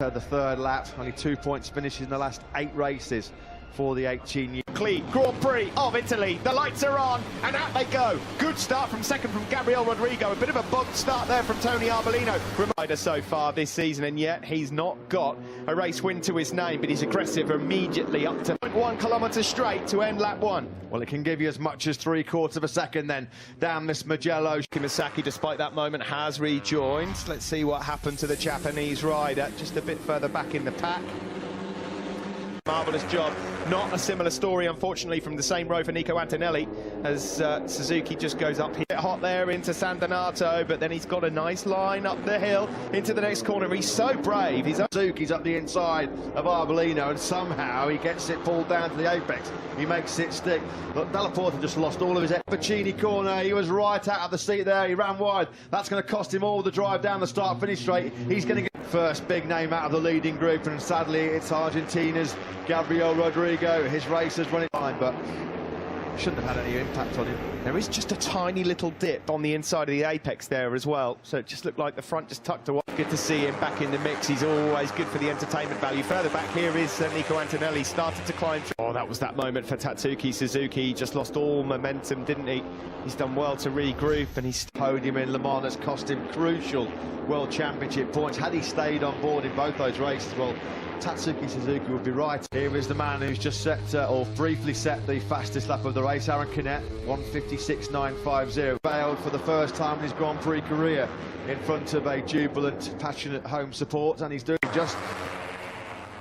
enter the third lap. Only 2 points finishes in the last 8 races for the 18-year. Grand Prix of Italy, the lights are on and out they go. Good start from second from Gabriel Rodrigo, a bit of a bug start there from Toni Arbolino. Rider so far this season, and yet he's not got a race win to his name, but he's aggressive immediately up to 1 kilometre straight to end lap 1. Well, it can give you as much as 3/4 of a second then down this Mugello. Kimisaki, despite that moment, has rejoined. Let's see what happened to the Japanese rider just a bit further back in the pack. Marvellous job. Not a similar story, unfortunately, from the same row for Nico Antonelli, as Suzuki just goes up here. Hot there into San Donato, but then he's got a nice line up the hill into the next corner. He's so brave. Suzuki's up the inside of Arbolino, and somehow he gets it pulled down to the apex. He makes it stick. But Dalla just lost all of his Pacini corner. He was right out of the seat there. He ran wide. That's going to cost him all the drive down the start-finish straight. He's going to get first big name out of the leading group, and sadly it's Argentina's Gabriel Rodrigo. His race has run it fine, but shouldn't have had any impact on him. There is just a tiny little dip on the inside of the apex there as well, so it just looked like the front just tucked away. Good to see him back in the mix. He's always good for the entertainment value. Further back here is Nico Antonelli, started to climb through. Oh, that was that moment for Tatsuki Suzuki. He just lost all momentum, didn't he? He's done well to regroup, and he's podium in Le Mans that's cost him crucial World Championship points. Had he stayed on board in both those races, well, Tatsuki Suzuki would be right. Here is the man who's just set, or briefly set, the fastest lap of the race, Aaron Canet, 1:56.950. Failed for the first time in his Grand Prix career in front of a jubilant, passionate home support, and he's doing just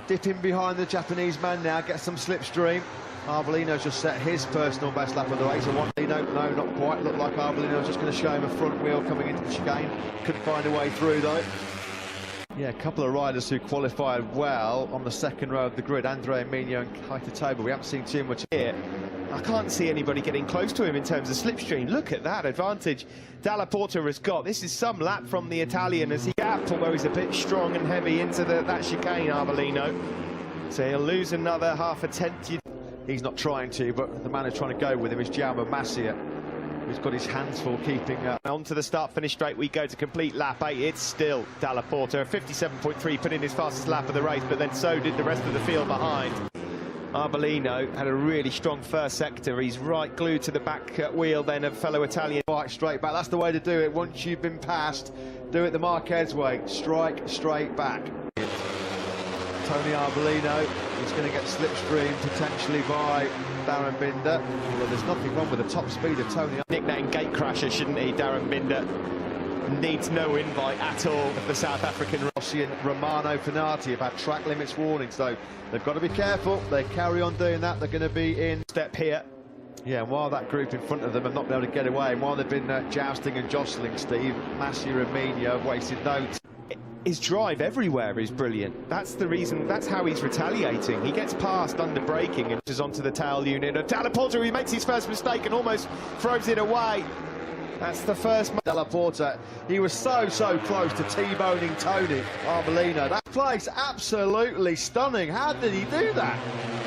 dipping behind the Japanese man now, gets some slipstream. Arbolino's just set his personal best lap of the race. No, not quite. Looked like Arbolino's just going to show him a front wheel coming into the chicane. Couldn't find a way through though. Yeah, a couple of riders who qualified well on the second row of the grid, Andrea Migno and Kaito Toba. We haven't seen too much here. I can't see anybody getting close to him in terms of slipstream. Look at that advantage Dalla Porta has got. This is some lap from the Italian as he gap, although he's a bit strong and heavy into that chicane, Arbolino. So he'll lose another half a tenth. He's not trying to, but the man who's trying to go with him is Jaume Masia. He's got his hands full keeping on to the start-finish straight. We go to complete lap 8. It's still Dalla Porta, 57.3, put in his fastest lap of the race, but then so did the rest of the field behind. Arbolino had a really strong first sector. He's right glued to the back wheel then of fellow Italian. Right straight back. That's the way to do it. Once you've been passed, do it the Marquez way. Strike straight back. Toni Arbolino is going to get slipstream potentially by Darren Binder. Well, there's nothing wrong with the top speed of Toni. Nickname Gatecrasher, shouldn't he, Darren Binder? Needs no invite at all of the South African. Rossi and Romano Fenati have had track limits warnings, so they've got to be careful. They carry on doing that, they're going to be in step here. Yeah, and while that group in front of them have not been able to get away, and while they've been jousting and jostling, Steve, Masia and Migno have wasted no time. His drive everywhere is brilliant. That's the reason, that's how he's retaliating. He gets past under braking and is onto the tail unit. And Dalla Porta, he makes his first mistake and almost throws it away. That's the first. Dalla Porta, he was so close to T-boning Toni Arbolino. That place absolutely stunning. How did he do that?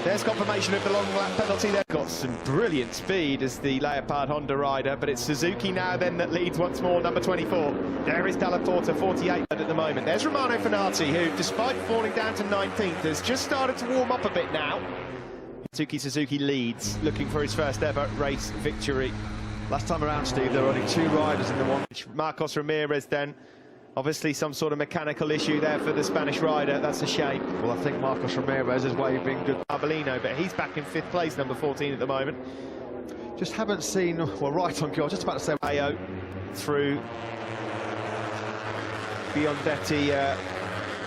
There's confirmation of the long lap penalty there. Got some brilliant speed as the Leopard Honda rider, but it's Suzuki now then that leads once more, number 24. There is Dalla Porta, 48 at the moment. There's Romano Fenati, who, despite falling down to 19th, has just started to warm up a bit now. Suzuki leads, looking for his first ever race victory. Last time around, Steve, there were only 2 riders in the one. Marcos Ramirez then. Obviously some sort of mechanical issue there for the Spanish rider. That's a shame. Well, I think Marcos Ramirez is waving good. Arbolino, but he's back in 5th place, number 14 at the moment. Just haven't seen, well, right on cue. I was just about to say. Ayo through Biondetti,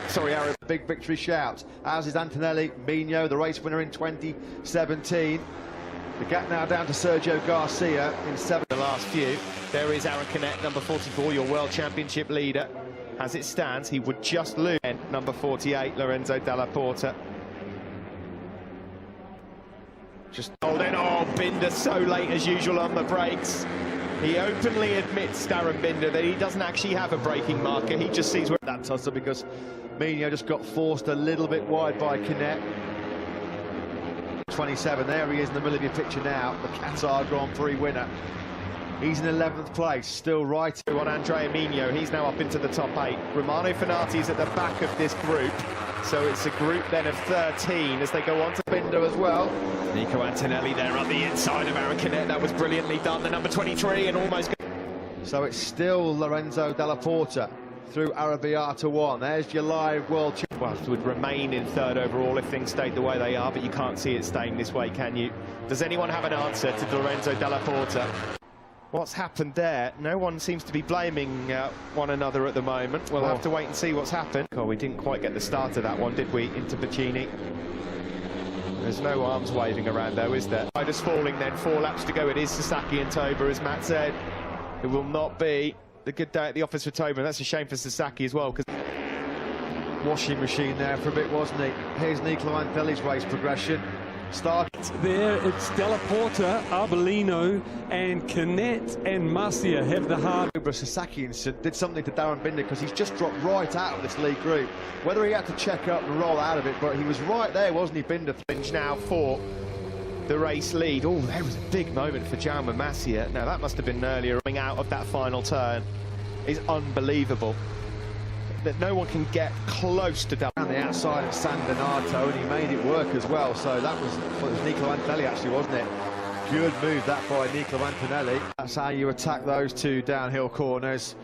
sorry, Aaron. Big victory shout, as is Antonelli. Migno, the race winner in 2017. The gap now down to Sergio Garcia in 7th. The last few. There is Aaron Canet, number 44, your World Championship leader. As it stands, he would just lose number 48, Lorenzo Dalla Porta. Just holding. Oh, Binder so late as usual on the brakes. He openly admits, Darren Binder, that he doesn't actually have a braking marker. He just sees where that tussle because Migno just got forced a little bit wide by Canet. 27, there he is in the middle of your picture now, the Qatar Grand Prix winner. He's in 11th place, still right on Andrea Migno. He's now up into the top 8. Romano Fenati is at the back of this group, so it's a group then of 13 as they go on to Binder as well. Nico Antonelli there on the inside of Aracanet. That was brilliantly done, the number 23, and almost... So it's still Lorenzo Della Porta through Arrabbiata 1. There's your live world champion. Well, would remain in 3rd overall if things stayed the way they are, but you can't see it staying this way, can you? Does anyone have an answer to Lorenzo Della Porta? What's happened there? No one seems to be blaming one another at the moment. We'll have to wait and see what's happened. Oh, we didn't quite get the start of that one, did we, into Pacini? There's no arms waving around, though, is there? Riders falling then, 4 laps to go. It is Sasaki and Toba, as Matt said. It will not be the good day at the office for Toba, and that's a shame for Sasaki as well, because... Washing machine there for a bit, wasn't he? Here's Nicola Antelli's race progression. Start there, it's Della Porta, Arbolino, and Canet and Marcia have the hard. Sasaki did something to Darren Binder because he's just dropped right out of this league group. Whether he had to check up and roll out of it, but he was right there, wasn't he, Binder? Now for the race lead. Oh, there was a big moment for Jaume Masia. Now that must have been earlier. Coming out of that final turn is unbelievable. That no one can get close to Dapat. On the outside of San Donato, and he made it work as well. So that was Nicola Antonelli, actually, wasn't it? Good move that by Nicola Antonelli. That's how you attack those 2 downhill corners.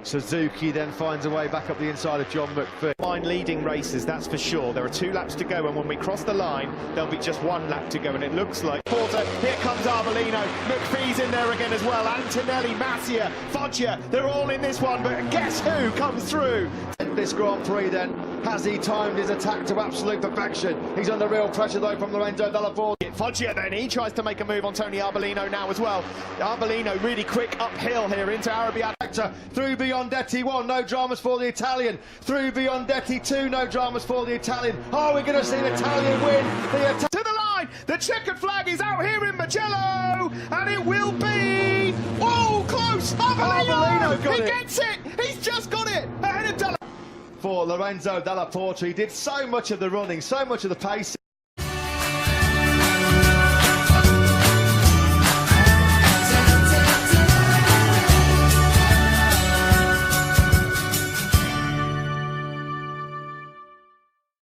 Suzuki then finds a way back up the inside of John McPhee. Fine leading races, that's for sure. There are 2 laps to go, and when we cross the line, there'll be just 1 lap to go, and it looks like Porter. Here comes Arbolino. McPhee's in there again as well. Antonelli, Masia, Foggia, they're all in this one, but guess who comes through? This Grand Prix then, has he timed his attack to absolute perfection? He's under real pressure though from Lorenzo Della Porta. Foggia then, he tries to make a move on Tony Arbolino now as well. Arbolino really quick uphill here into Arrabbiata. Through Biondetti 1, no dramas for the Italian. Through Biondetti 2, no dramas for the Italian. Oh, we're going to see the Italian win. To the line, the checkered flag is out here in Mugello, and it will be... Oh, close! Arbolino got it. Gets it! He's just got it! Ahead of Della... For Lorenzo Della Porta, he did so much of the running, so much of the pacing.